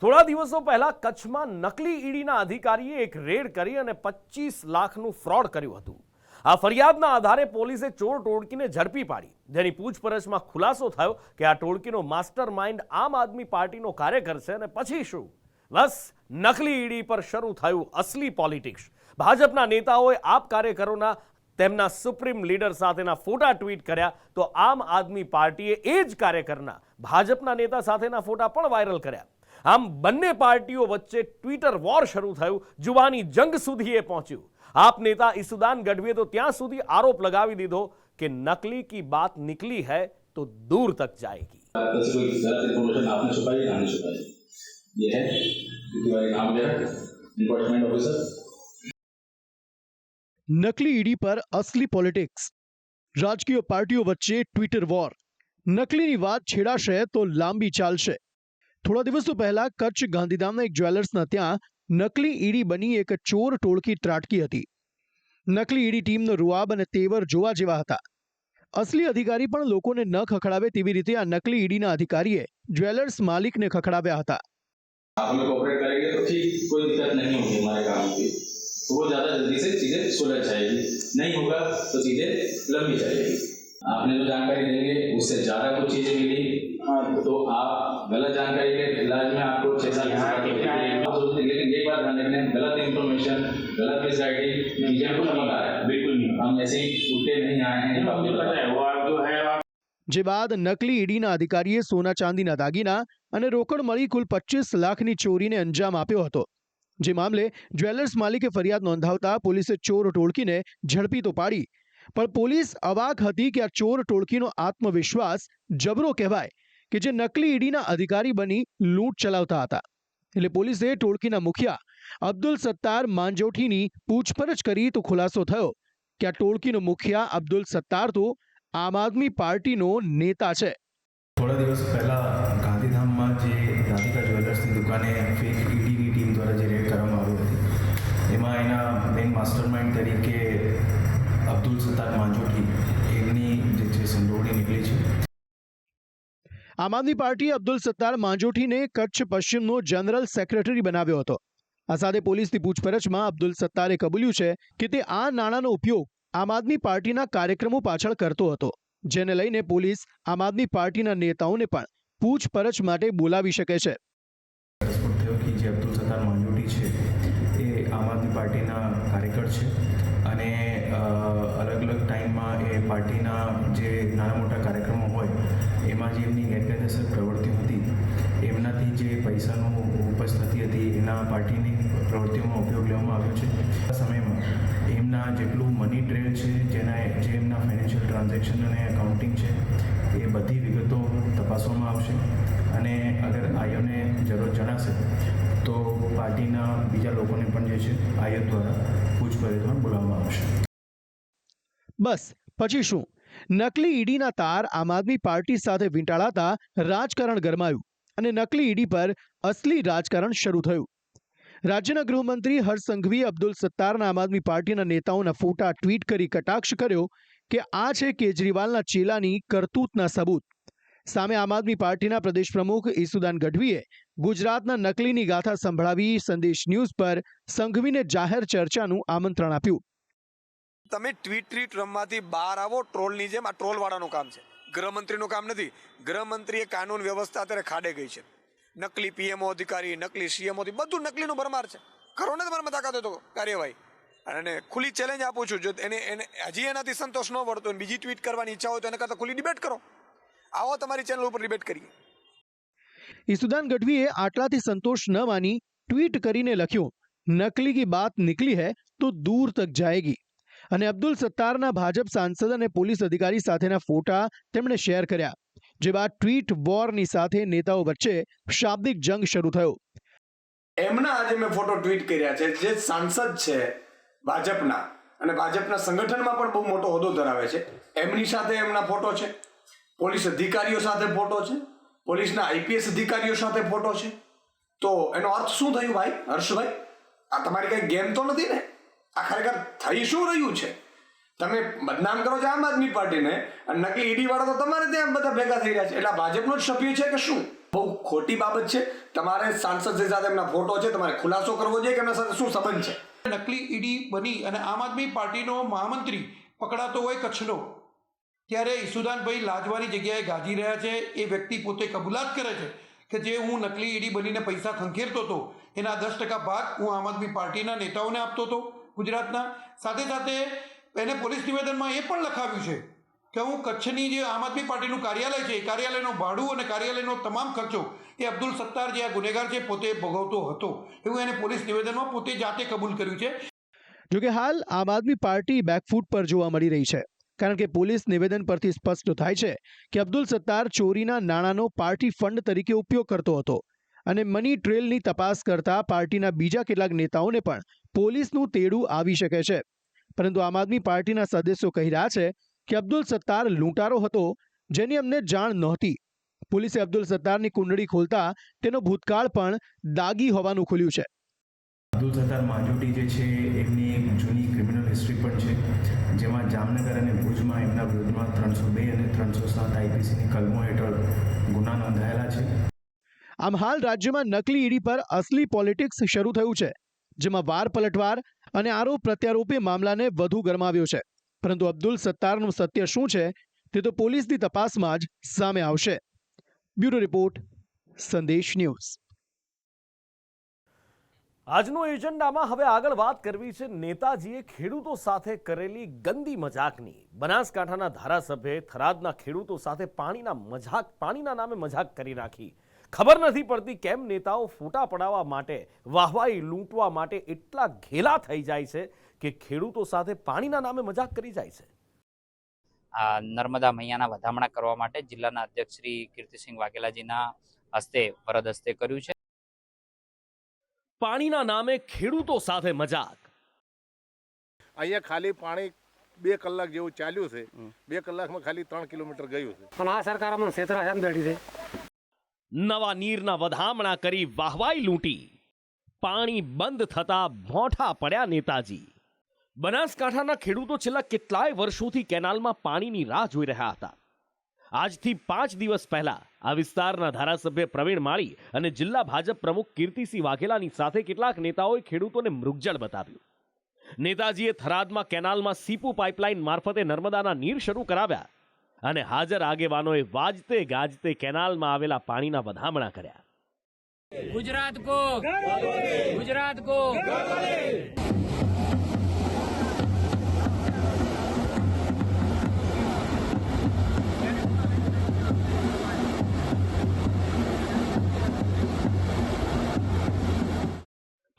થોડા દિવસો પહેલા કચ્છમાં નકલી ઈડીના અધિકારીએ એક રેડ કરી અને 25 લાખનું ફ્રોડ કર્યું હતું। આ ફરિયાદના આધારે પોલીસે ચોર ટોળકીને ઝડપી પાડી, જેની પૂછપરછમાં ખુલાસો થયો કે આ ટોળકીનો માસ્ટર માઇન્ડ આમ આદમી પાર્ટીનો કાર્યકર છે। અને પછી શું? બસ નકલી ઈડી પર શરૂ થયું અસલી પોલિટિક્સ। ભાજપના નેતાઓએ આપ કાર્યકરોના તેમના સુપ્રીમ લીડર સાથેના ફોટા ટ્વીટ કર્યા તો આમ આદમી પાર્ટીએ એ જ કાર્યકરના ભાજપના નેતા સાથેના ફોટા પણ વાયરલ કર્યા। આમ બંને પાર્ટીઓ વચ્ચે ટ્વિટર વોર શરૂ થયું, જુવાની જંગ સુધી એ પહોંચ્યું। આપ नेता ईसुदान गढ़वी तो ત્યાં સુધી आरोप लगावी दीधो कि नकली की बात निकली है तो दूर तक जाएगी। नकली ईडी पर असली पॉलिटिक्स, राजकीय पार्टीओ वच्चे ट्विटर वॉर, नकलीनी વાત છેડાશે તો લાંબી ચાલશે। થોડા દિવસો પહેલા કચ્છ ગાંધીધામના એક જ્વેલર્સના ત્યાં નકલી ઈડી બની એક ચોર ટોળકી ત્રાટકી હતી। નકલી ઈડી ટીમનો રૂઆબ અને તેવર જોવા જેવા હતા। અસલી અધિકારી પણ લોકોને ન ખખડાવે તેવી રીતે આ નકલી ઈડીના અધિકારીએ જ્વેલર્સ માલિકને ખખડાવ્યા હતા। हमें कोऑपरेट करेंगे तो ठीक, कोई दिक्कत नहीं होगी हमारे काम की, तो वो ज़्यादा जल्दी से चीज़ें सुलझ जाएगी। नहीं होगा तो चीज़ें लंबी जाएगी। आपने जो जानकारी देंगे उससे ज़्यादा कुछ चीज़ें मिली तो आप गलत जानकारी के इलाज में आपको 6 साल लेकिन एक बात ध्यान रखना, गलत इंफॉर्मेशन, गलत मिसगाइडिंग चीज़ें कुछ नहीं आ रहा है, बिल्कुल नहीं। हम ऐसे ही उठते नहीं आए हैं, मुझे पता है वो आप जो है। જે બાદ નકલી ઈડીના અધિકારીએ સોના ચાંદીના દાગીના અને રોકડ મળી કુલ 25 લાખની ચોરીને અંજામ આપ્યો હતો। જે મામલે જ્વેલર્સ માલિકે ફરિયાદ નોંધાવતા પોલીસે ચોર ટોળકીને ઝડપી તો પાડી, પણ પોલીસ અવાક હતી કે આ ચોર ટોળકીનો આત્મવિશ્વાસ જબરો કહેવાય કે જે નકલી ઈડીના અધિકારી બની લૂંટ ચલાવતા હતા। એટલે પોલીસે ટોળકીના મુખિયા અબ્દુલ સત્તાર માંજોઠીની પૂછપરછ કરી તો ખુલાસો થયો કે આ ટોળકીનો મુખિયા અબ્દુલ સત્તાર તો આમ આદમી પાર્ટીનો નેતા છે। થોડા દિવસ પહેલાં ગાંધીધામમાં જે રાધિકા જ્વેલર્સની દુકાને ફેક ઈડીની ટીમ દ્વારા જે રેડ કરવામાં આવી હતી, એમાં એના મેઇન માસ્ટર માઇન્ડ તરીકે અબ્દુલ સત્તાર માંજોઠી એમની જે સંડોવણી નીકળી છે। આમ આદમી પાર્ટીએ અબ્દુલ સત્તાર માંજોઠીને કચ્છ પશ્ચિમનો જનરલ સેક્રેટરી બનાવ્યો હતો। આ સાથે પોલીસની પૂછપરછમાં અબ્દુલ સત્તારે કબૂલ્યું છે કે તે આ નાણાંનો ઉપયોગ આમ આદમી પાર્ટીના કાર્યક્રમો પાછળ કરતો હતો, જેને લઈને પોલીસ આમ આદમી પાર્ટીના નેતાઓને પણ પૂછપરછ માટે બોલાવી શકે છે। થયો કે જે અબ્દુલ સત્તાર માંજોઠી છે એ આમ આદમી પાર્ટીના કાર્યકર છે અને અલગ અલગ ટાઈમમાં એ પાર્ટીના જે નાના મોટા કાર્યક્રમો હોય એમાં જે એમની ગેરકાયદેસર પ્રવૃત્તિઓ હતી એમનાથી જે પૈસાનો ઉપજ થતી હતી એના પાર્ટીની પ્રવૃત્તિઓમાં ઉપયોગ લેવામાં આવ્યો છે। આ સમયમાં એમના જેટલું મની ટ્રેલ છે, જે એમના ફાઇનાન્શિયલ ટ્રાન્ઝેક્શન અને એકાઉન્ટિંગ છે એ બધી વિગતો તપાસવામાં આવશે અને અગર આયોને જરૂર જણાશે તો પાર્ટીના બીજા લોકોને પણ જે છે આયો દ્વારા પૂછપરછમાં બોલાવવામાં આવશે। બસ પછી શું? નકલી ઈડીના તાર આમ આદમી પાર્ટી સાથે વીંટાળાતા રાજકારણ ગરમાયું અને નકલી ઈડી પર અસલી રાજકારણ શરૂ થયું। રાજ્યના ગૃહમંત્રી હર્ષ સંઘવીએ અબ્દુલ સત્તારના આમ આદમી પાર્ટીના નેતાઓના ફોટા ટ્વીટ કરી કટાક્ષ કર્યો કે આ છે કેજરીવાલના ચેલાની કરતૂતના સબૂત। સામે આમ આદમી પાર્ટીના પ્રદેશ પ્રમુખ ઈસુદાન ગઢવીએ ગુજરાતના નકલીની ગાથા સંભળાવી સંદેશ ન્યૂઝ પર સંઘવીને જાહેર ચર્ચાનું આમંત્રણ આપ્યું। તમે ટ્વીટ રમવાથી બહાર આવો। ટ્રોલની જેમ આ ટ્રોલવાળાનું કામ છે, ગૃહમંત્રીનું કામ નથી। ગૃહમંત્રીએ કાનૂન વ્યવસ્થા અત્યારે ખાડે ગઈ છે। નકલી પીએમઓ અધિકારી, નકલી સીએમઓ, બધું નકલીનું ભરમાર છે। કરો ને તમારામાં તાકાત હોય તો કાર્યવાહી। અને ખુલ્લી ચેલેન્જ આપું છું, જો એને હજી એનાથી સંતોષ ન પડતો હોય, બીજી ટ્વીટ કરવાની ઈચ્છા હોય તો એના કરતાં ખુલ્લી ડિબેટ કરો। આવો તમારી ચેનલ ઉપર ડિબેટ કરીએ। ઈસુદાન ગઢવીએ આટલાથી સંતોષ ન માની ટ્વીટ કરીને લખ્યું, નકલી કી બાત નિકલી હૈ તો દૂર તક જાએગી। અને અબ્દુલ સત્તારના ભાજપ સાંસદ અને પોલીસ અધિકારી સાથેના ફોટા તેમણે શેર કર્યા। જે બાદ ટ્વીટ વોરની સાથે નેતાઓ વચ્ચે શાબ્દિક જંગ શરૂ થયો। એમના આજે મેં ફોટો ટ્વીટ કર્યા છે, જે સાંસદ છે ભાજપના અને ભાજપના સંગઠનમાં પણ બહુ મોટો હોદ્દો ધરાવે છે, એમની સાથે એમના ફોટો છે। પોલીસ અધિકારીઓ સાથે ફોટો છે, પોલીસના આઈપીએસ અધિકારીઓ સાથે ફોટો છે। તો એનો અર્થ શું થયું ભાઈ હર્ષભાઈ? આ તમારી કઈ ગેમ તો નથી ને? આ ખરેખર થઈ શું રહ્યું છે? તમે બદનામ કરો છો આમ આદમી પાર્ટીને અને નકલી ઈડી વાળા તો તમારે ત્યાં બધા ભેગા થઈ રહ્યા છે, એટલે ભાજપનો જ સભ્ય છે કે શું? બહુ ખોટી બાબત છે. તમારે સાંસદ સાથે એમના ફોટો છે, તમારે ખુલાસો કરવો જોઈએ કે એમના સાથે શું સંબંધ છે. નકલી ઈડી બની અને આમ આદમી પાર્ટીનો મહામંત્રી પકડાતો હોય કચ્છનો, ત્યારે ઈસુદાનભાઈ લાજવાની જગ્યાએ ગાજી રહ્યા છે. એ વ્યક્તિ પોતે કબૂલાત કરે છે કે જે હું નકલી ઈડી બનીને પૈસા ખંખેરતો હતો એના 10% ભાગ હું આમ આદમી પાર્ટીના નેતાઓને આપતો હતો ગુજરાતના. સાથે સાથે એને પોલીસ નિવેદનમાં એ પણ લખાવ્યું છે કે હું કચ્છની જે આમ આદમી પાર્ટીનું કાર્યાલય છે એ કાર્યાલયનું ભાડું અને કાર્યાલયનો તમામ ખર્ચો એ અબ્દુલ સત્તાર જે આ ગુનેગાર છે પોતે ભોગવતો હતો, એવું એને પોલીસ નિવેદનમાં પોતે જાતે કબૂલ કર્યું છે. જોકે હાલ આમ આદમી પાર્ટી બેકફૂટ પર જોવા મળી રહી છે, કારણ કે પોલીસ નિવેદન પરથી સ્પષ્ટ થાય છે કે અબ્દુલ સત્તાર ચોરીના નાણાંનો પાર્ટી ફંડ તરીકે ઉપયોગ કરતો હતો અને મની ટ્રેલની તપાસ કરતા પાર્ટીના બીજા કેટલાક નેતાઓને પણ પોલીસનું તેડું આવી શકે છે. પરંતુ આમ આદમી પાર્ટીના સદસ્યો કહી રહ્યા છે કે અબ્દુલ સત્તાર લૂંટારો હતો જેની અમને જાણ નહોતી. પોલીસે અબ્દુલ સત્તારની કુંડળી ખોલતા તેનો ભૂતકાળ પણ દાગી હોવાનું ખુલ્યું છે. અબ્દુલ સત્તાર માંજોટી જે છે એમની એક જૂની ક્રિમિનલ હિસ્ટ્રી પણ છે, જેમાં જામનગર અને ભુજમાં એમના વિરુદ્ધમાં 302 અને 307 આઈપીસીની કલમો હેઠળ ગુના નોંધાયેલા છે. આમ હાલ રાજ્યમાં નકલી ઈડી પર અસલી પોલિટિક્સ શરૂ થયું છે, જેમાં વાર પલટવાર અને આરોપ પ્રત્યારોપે મામલાને વધુ ગરમાવ્યો છે. પરંતુ અબ્દુલ સત્તારનું સત્ય શું છે તે તો પોલીસની તપાસમાં જ સામે આવશે. બ્યુરો રિપોર્ટ, સંદેશ ન્યૂઝ. આજનો એજન્ડામાં હવે આગળ વાત કરવી છે નેતાજીએ ખેડૂતો સાથે કરેલી ગંદી મજાકની. બનાસકાંઠાના ધારાસભ્યે થરાદના ખેડૂતો સાથે પાણીના નામે મજાક કરી રાખી. ખબર નથી પડતી કેમ નેતાઓ ફોટા પડાવવા માટે, વાહવાઈ લૂંટવા માટે એટલા ઘેલા થઈ જાય છે કે ખેડૂતો સાથે પાણીના નામે મજાક કરી જાય છે. આ નર્મદા મૈયાના વધામણા કરવા માટે જિલ્લાના અધ્યક્ષ શ્રી કીર્તિસિંહ વાઘેલાજીના હસ્તે વરદ હસ્તે કર્યું છે. પાણીના નામે ખેડૂતો સાથે મજાક. અહીંયા ખાલી પાણી 2 કલાક જેવું ચાલ્યું છે, 2 કલાકમાં ખાલી 3 કિલોમીટર ગયું છે. પણ આ સરકાર અમને ક્ષેત્ર એમ બેઠી છે. નવા નીરના વધામણા કરી વાહવાઈ લૂંટી, પાણી બંધ થતા ભોંઠા પડ્યા નેતાજી. બનાસકાંઠાના ખેડૂતો છેલ્લા કેટલાય વર્ષોથી કેનાલમાં પાણીની રાહ જોઈ રહ્યા હતા. આજથી 5 દિવસ પહેલા આ વિસ્તારના ધારાસભ્ય પ્રવીણ માળી અને જિલ્લા ભાજપ પ્રમુખ કીર્તિસિંહ વાઘેલાની સાથે કેટલાક નેતાઓએ ખેડૂતોને મૃગજળ બતાવ્યું. નેતાજીએ થરાદમાં કેનાલમાં સીપુ પાઇપલાઇન મારફતે નર્મદાના નીર શરૂ કરાવ્યા અને હાજર આગેવાનોએ વાજતે ગાજતે કેનાલમાં આવેલા પાણીના વધામણા કર્યા. ગુજરાત કો ગુજરાત કો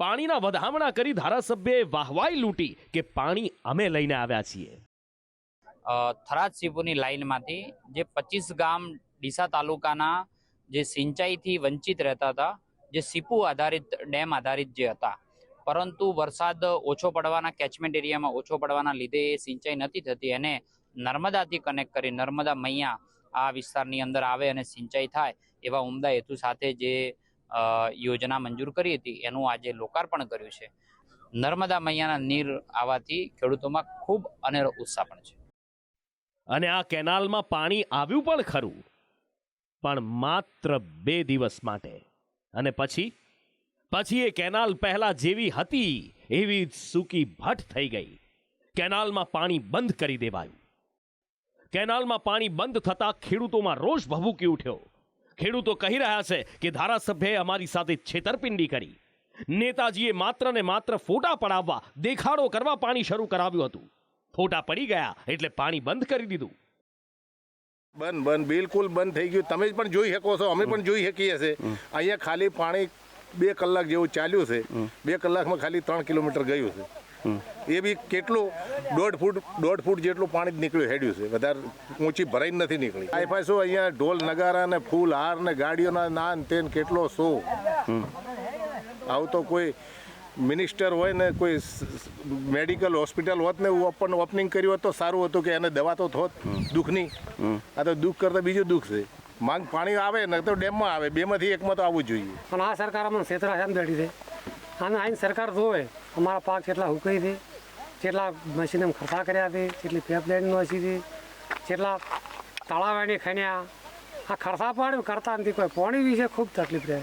પાણીના વધામણા કરી ધારાસભ્યએ વાહવાઈ લૂંટી કે પાણી અમે લઈને આવ્યા છીએ. થરાદ સીપુની લાઇનમાંથી જે 25 ગામ ડીસા તાલુકાના જે સિંચાઈથી વંચિત રહેતા હતા, જે સીપુ આધારિત ડેમ આધારિત જે હતા, પરંતુ વરસાદ ઓછો પડવાના કેચમેન્ટ એરિયામાં ઓછો પડવાના લીધે એ સિંચાઈ નથી થતી, એને નર્મદાથી કનેક્ટ કરી નર્મદા મૈયા આ વિસ્તારની અંદર આવે અને સિંચાઈ થાય એવા ઉમદા હેતુ સાથે જે યોજના મંજૂર કરી હતી એનું આજે લોકાર્પણ કર્યું છે. નર્મદા મૈયાના નીર આવવાથી ખેડૂતોમાં ખૂબ અનેરો ઉત્સાહ પણ છે. અને આ કેનાલમાં પાણી આવ્યું પણ ખરું, પણ માત્ર 2 દિવસ માટે. અને પછી એ કેનાલ પહેલા જેવી હતી એવી જ સૂકી ભઠ્ઠ થઈ ગઈ. કેનાલમાં પાણી બંધ કરી દેવાયું. કેનાલમાં પાણી બંધ થતા ખેડૂતોમાં રોષ ભભૂકી ઉઠ્યો. ખેડૂતો કહી રહ્યા છે કે ધારાસભ્યએ અમારી સાથે છેતરપિંડી કરી. નેતાજીએ માત્ર ને માત્ર ફોટા પડાવવા, દેખાડો કરવા પાણી શરૂ કરાવ્યું હતું. ફોટા પડી ગયા એટલે પાણી બંધ કરી દીધું. બંધ બિલકુલ બંધ થઈ ગયું. તમે પણ જોઈ શકો છો, અમે પણ જોઈ શકીએ છીએ. અહીંયા ખાલી પાણી 2 કલાક જેવું ચાલ્યું છે, 2 કલાકમાં ખાલી 3 કિલોમીટર ગયું છે. એ બી કેટલું 1.5 ફૂટ જેટલું પાણી જ નીકળ્યું, હેડ્યું છે. વધારે ઊંચી ભરાઈ નથી નીકળી. આઈફા શું અહીંયા ઢોલ નગારા ને ફૂલ હાર ને ગાડીઓના નાન તેન કેટલો શો. આવું તો કોઈ મિનિસ્ટર હોય ને કોઈ મેડિકલ હોસ્પિટલ હોત ને ઓપનિંગ કર્યું હોત તો સારું હતું કે એને દવા તો થોત દુઃખની. આ તો દુઃખ કરતાં બીજું દુઃખ છે. માંગ પાણી આવે ને તો ડેમમાં આવે, 2માંથી 1માં તો આવવું જોઈએ. પણ આ સરકાર અમને ક્ષેત્ર એમ બેઠી છે. આને આઈને સરકાર જોવે અમારા પાક કેટલા હુકાઈ છે, કેટલા મશીને ખર્ચા કર્યા છે, કેટલી પાઇપલાઇન નોસી છે, કેટલા તળાવ એને ખણ્યા, આ ખર્ચા પાણી કરતા નથી, કોઈ પાણી વિશે ખૂબ તકલીફ રહે.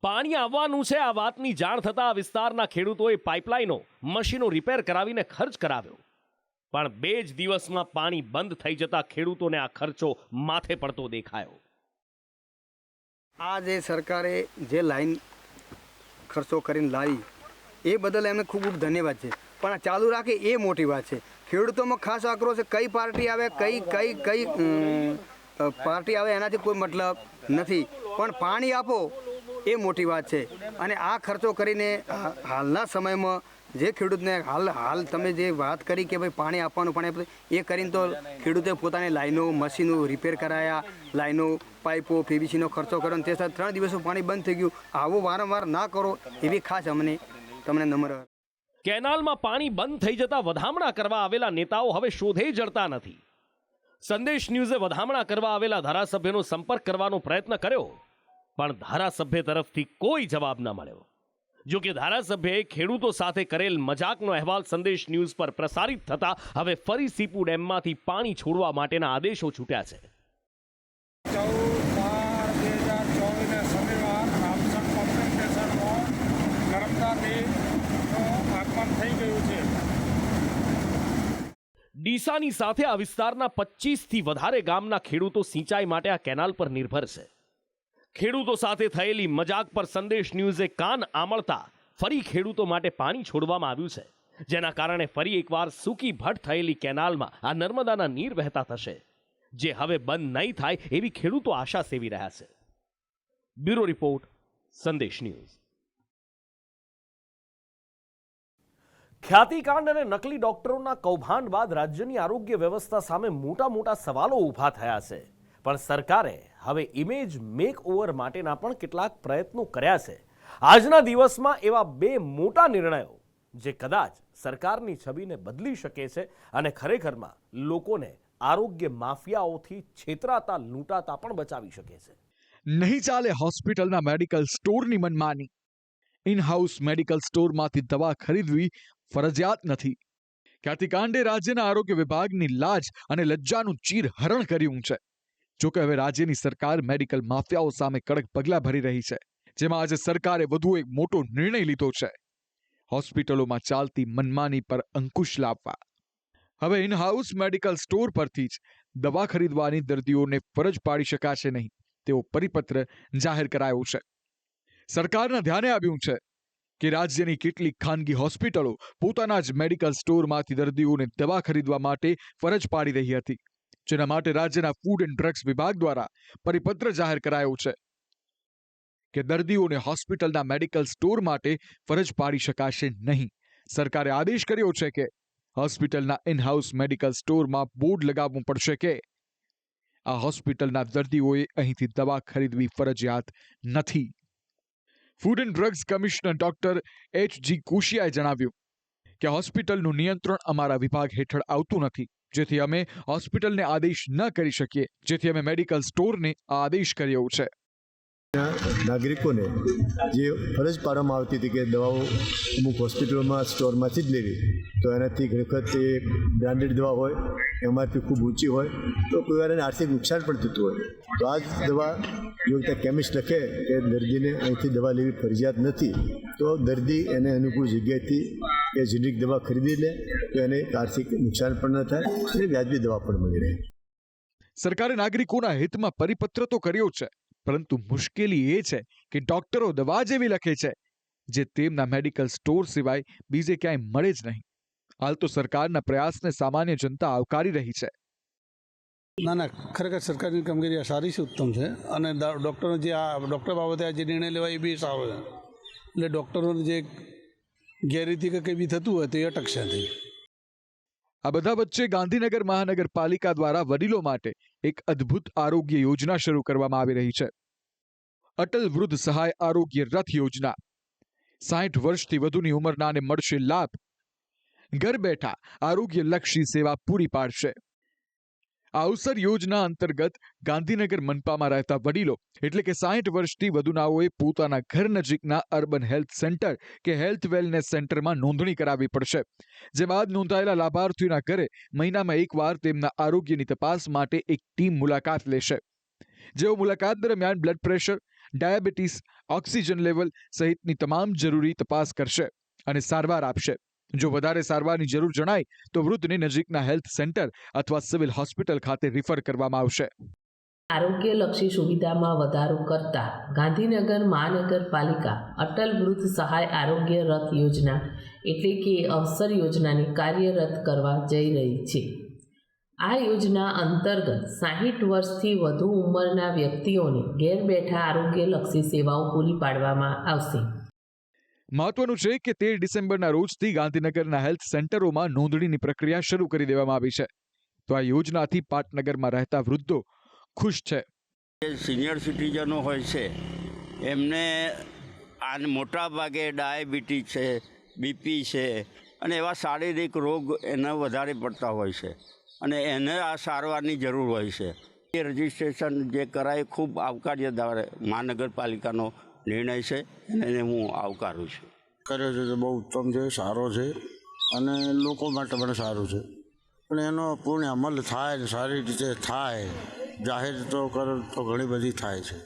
પાણી આવવાનું છે આ વાતની જાણ થતાં આ વિસ્તારના ખેડૂતોએ પાઇપલાઇનો મશીનો રિપેર કરાવીને ખર્ચ કરાવ્યો, પણ 2 જ દિવસમાં પાણી બંધ થઈ જતા ખેડૂતોને આ ખર્ચો માથે પડતો દેખાયો. આ જે સરકારે જે લાઈન ખર્ચો કરીને લાવી એ બદલ એમને ખૂબ ખૂબ ધન્યવાદ છે, પણ આ ચાલુ રાખે એ મોટી વાત છે. ખેડૂતોમાં ખાસ આક્રોશ છે, કઈ પાર્ટી આવે કઈ પાર્ટી આવે એનાથી કોઈ મતલબ નથી, પણ પાણી આપો એ મોટી વાત છે. અને આ ખર્ચો કરીને હાલના સમયમાં જે ખેડૂતને હાલ તમે જે વાત કરી કે ભાઈ પાણી આપવાનું પાણી એ કરીને તો ખેડૂતે પોતાની લાઈનો મશીનો રિપેર કરાયા, લાઈનો પાઇપો પીવીસીનો ખર્ચો કર્યો, તે સાથે 3 દિવસો પાણી બંધ થઈ ગયું. આવું વારંવાર ના કરો એવી ખાસ તમને નમ્ર. કેનાલમાં પાણી બંધ થઈ જતા વધામણા કરવા આવેલા નેતાઓ હવે શોધે જડતા નથી. સંદેશ ન્યૂઝે વધામણા કરવા આવેલા ધારાસભ્યનો સંપર્ક કરવાનો પ્રયત્ન કર્યો, પણ ધારાસભ્ય તરફથી કોઈ જવાબ ન મળ્યો. જો કે ધારાસભ્યએ ખેડૂતો સાથે કરેલ મજાકનો અહેવાલ સંદેશ ન્યૂઝ પર પ્રસારિત થતા હવે ફરી સીપુ ડેમમાંથી પાણી છોડવા માટેના આદેશો છૂટ્યા છે. 14/12/2024 શનિવાર રામસર પમ્પિંગ સ્ટેશનમાં નર્મદાનું આગમન થઈ ગયું છે. ડીસાની સાથે આ વિસ્તારના 25થી વધારે ગામના ખેડૂતો સિંચાઈ માટે આ કેનાલ પર નિર્ભર છે. ખેડૂતો સાથે થયેલી મજાક પર સંદેશ ન્યૂઝે કાન આમળતા ફરી ખેડૂતો માટે પાણી છોડવામાં આવ્યું છે, જેના કારણે ફરી એકવાર સૂકી ભટ્ટ થયેલી કેનાલમાં આ નર્મદાના નીર વહેતા થશે, જે હવે બંધ નહીં થાય એવી ખેડૂતો આશા સેવી રહ્યા છે. બ્યુરો રિપોર્ટ, સંદેશ ન્યૂઝ. ખ્યાતિકાંડ અને નકલી ડોક્ટરોના કૌભાંડ બાદ રાજ્યની આરોગ્ય વ્યવસ્થા સામે મોટા સવાલો ઊભા થયા છે, પણ સરકારે હવે ઇમેજ મેક ઓવર માટેના પણ કેટલાક પ્રયત્નો કર્યા છે. આજના દિવસમાં એવા 2 મોટા નિર્ણયો જે કદાચ સરકારની છબીને બદલી શકે છે અને ખરેખરમાં લોકોને આરોગ્ય માફિયાઓથી છેતરાતા લૂંટાતા પણ બચાવી શકે છે. નહીં ચાલે હોસ્પિટલના મેડિકલ સ્ટોરની મનમાની. ઇન હાઉસ મેડિકલ સ્ટોરમાંથી દવા ખરીદવી ફરજિયાત નથી. ખ્યાતિકાંડે રાજ્યના આરોગ્ય વિભાગની લાજ અને લજ્જાનું ચીર હરણ કર્યું છે. જોકે હવે રાજ્યની સરકાર મેડિકલ માફિયાઓ સામે કડક પગલાં ભરી રહી છે, જેમાં આજે સરકારે વધુ એક મોટો નિર્ણય લીધો છે. હોસ્પિટલોમાં ચાલતી મનમાની પર અંકુશ લાવવા હવે ઇન હાઉસ મેડિકલ સ્ટોર પરથી જ દવા ખરીદવાની દર્દીઓને ફરજ પાડી શકાશે નહીં તેવો પરિપત્ર જાહેર કરાયો છે. સરકારના ધ્યાને આવ્યું છે કે રાજ્યની કેટલીક ખાનગી હોસ્પિટલો પોતાના જ મેડિકલ સ્ટોરમાંથી દર્દીઓને દવા ખરીદવા માટે ફરજ પાડી રહી હતી, જેના માટે રાજ્યના ફૂડ એન્ડ ડ્રગ્સ વિભાગ દ્વારા પરિપત્ર જાહેર કરાયો છે કે દર્દીઓને હોસ્પિટલના મેડિકલ સ્ટોર માટે ફરજ પાડી શકાશે નહીં. સરકારે આદેશ કર્યો છે કે હોસ્પિટલના ઇન હાઉસ મેડિકલ સ્ટોરમાં બોર્ડ લગાવવું પડશે કે આ હોસ્પિટલના દર્દીઓએ અહીંથી દવા ખરીદવી ફરજિયાત નથી. Food and drugs commissioner doctor H.G. કોશિયાએ જણાવ્યું કે હોસ્પિટલનું નિયંત્રણ અમારા વિભાગ હેઠળ આવતું નથી, જેથી અમે હોસ્પિટલને આદેશ ન કરી શકીએ, જેથી અમે મેડિકલ સ્ટોરને આદેશ કર્યો છે. નાગરિકોને જે ફરજ પાડવામાં આવતી હતી કે દવાઓ અમુક હોસ્પિટલોમાં સ્ટોરમાંથી જ લેવી, તો એનાથી ઘણી વખત એ બ્રાન્ડેડ દવા હોય, એમાંથી ખૂબ ઊંચી હોય, તો કોઈ વાર એને આર્થિક નુકસાન પણ થતું હોય. તો આ જ દવા જો ત્યાં કેમિસ્ટ લખે કે દર્દીને અહીંથી દવા લેવી ફરજિયાત નથી, તો દર્દી એને અનુકૂળ જગ્યાએથી એ જેનરિક દવા ખરીદી લે તો એને આર્થિક નુકસાન પણ ન થાય અને વ્યાજબી દવા પણ મળી રહે. સરકારે નાગરિકોના હિતમાં પરિપત્ર તો કર્યો છે, પરંતુ મુશ્કેલી એ છે કે ડોક્ટરો દવા જેવી લખે છે જે તેમના મેડિકલ સ્ટોર સિવાય બીજે ક્યાંય મળે જ નહીં. હાલ તો સરકારના પ્રયાસને સામાન્ય જનતા આવકારી રહી છે. ના, ખરેખર સરકારની કામગીરી સારી છે, ઉત્તમ છે, અને ડૉક્ટરો જે આ ડૉક્ટર બાબતે આ જે નિર્ણય લેવાય એ બી સારો છે. એટલે ડૉક્ટરોને જે ગેરરીતિ કે કંઈ બી થતું હોય તો એ અટકશે નહીં. આ બધા વચ્ચે ગાંધીનગર મહાનગરપાલિકા દ્વારા વડીલો માટે એક અદ્ભુત આરોગ્ય યોજના શરૂ કરવામાં આવી રહી છે. અટલ વૃદ્ધ સહાય આરોગ્ય રથ યોજના. 60 વર્ષથી વધુની ઉંમરનાને મળશે લાભ. ઘર બેઠા આરોગ્યલક્ષી સેવા પૂરી પાડશે. આ અવસર યોજના અંતર્ગત ગાંધીનગર મનપામાં રહેતા વડીલો એટલે કે 60 વર્ષથી વધુનાઓએ પોતાના ઘર નજીકના અર્બન હેલ્થ સેન્ટર કે હેલ્થ વેલનેસ સેન્ટરમાં નોંધણી કરાવવી પડશે. જે બાદ નોંધાયેલા લાભાર્થીઓના ઘરે મહિનામાં એકવાર તેમના આરોગ્યની તપાસ માટે એક ટીમ મુલાકાત લેશે. જેઓ મુલાકાત દરમિયાન blood pressure, diabetes, oxygen level સહિતની તમામ જરૂરી તપાસ કરશે અને સારવાર આપશે. જો વધારે સારવારની જરૂર જણાય તો વૃદ્ધને નજીકના હેલ્થ સેન્ટર અથવા સિવિલ હોસ્પિટલ ખાતે રિફર કરવામાં આવશે. આરોગ્યલક્ષી સુવિધામાં વધારો કરતા ગાંધીનગર મહાનગરપાલિકા અટલ વૃદ્ધ સહાય આરોગ્ય રથ યોજના એટલે કે અવસર યોજનાને કાર્યરત કરવા જઈ રહી છે. આ યોજના અંતર્ગત 60 વર્ષથી વધુ ઉંમરના વ્યક્તિઓને ઘેર બેઠા આરોગ્યલક્ષી સેવાઓ પૂરી પાડવામાં આવશે. મહત્વનું છે કે 13 ડિસેમ્બરના રોજથી ગાંધીનગરના હેલ્થ સેન્ટરોમાં નોંધણીની પ્રક્રિયા શરૂ કરી દેવામાં આવી છે. તો આ યોજનાથી પાટનગરમાં રહેતા વૃદ્ધો ખુશ છે. સિનિયર સિટીઝનો હોય છે એમને મોટા ભાગે ડાયાબિટીસ છે, બીપી છે અને એવા શારીરિક રોગ એને વધારે પડતા હોય છે અને એને આ સારવારની જરૂર હોય છે. એ રજિસ્ટ્રેશન જે કરાય ખૂબ આવકાર્ય મહાનગરપાલિકાનો નિર્ણય છે એને હું આવકારું છું. કર્યો છે તો બહુ ઉત્તમ છે, સારો છે અને લોકો માટે પણ સારું છે. પણ એનો પૂર્ણ અમલ થાય ને સારી રીતે થાય, જાહેર તો કરે તો ઘણી બધી થાય છે.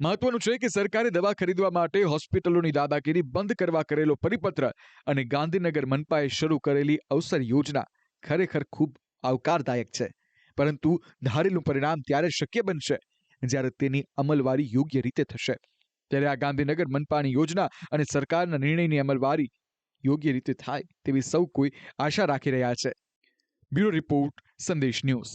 મહત્વનું છે કે સરકારે દવા ખરીદવા માટે હોસ્પિટલોની દાદાગીરી બંધ કરવા કરેલો પરિપત્ર અને ગાંધીનગર મનપાએ શરૂ કરેલી અવસર યોજના ખરેખર ખૂબ આવકારદાયક છે. પરંતુ ધારેલું પરિણામ ત્યારે શક્ય બનશે જ્યારે તેની અમલવારી યોગ્ય રીતે થશે. ત્યારે આ ગાંધીનગર મનપાની યોજના અને સરકારના નિર્ણયની અમલવારી યોગ્ય રીતે થાય તેવી સૌ કોઈ આશા રાખી રહ્યા છે. બ્યુરો રિપોર્ટ, સંદેશ ન્યૂઝ.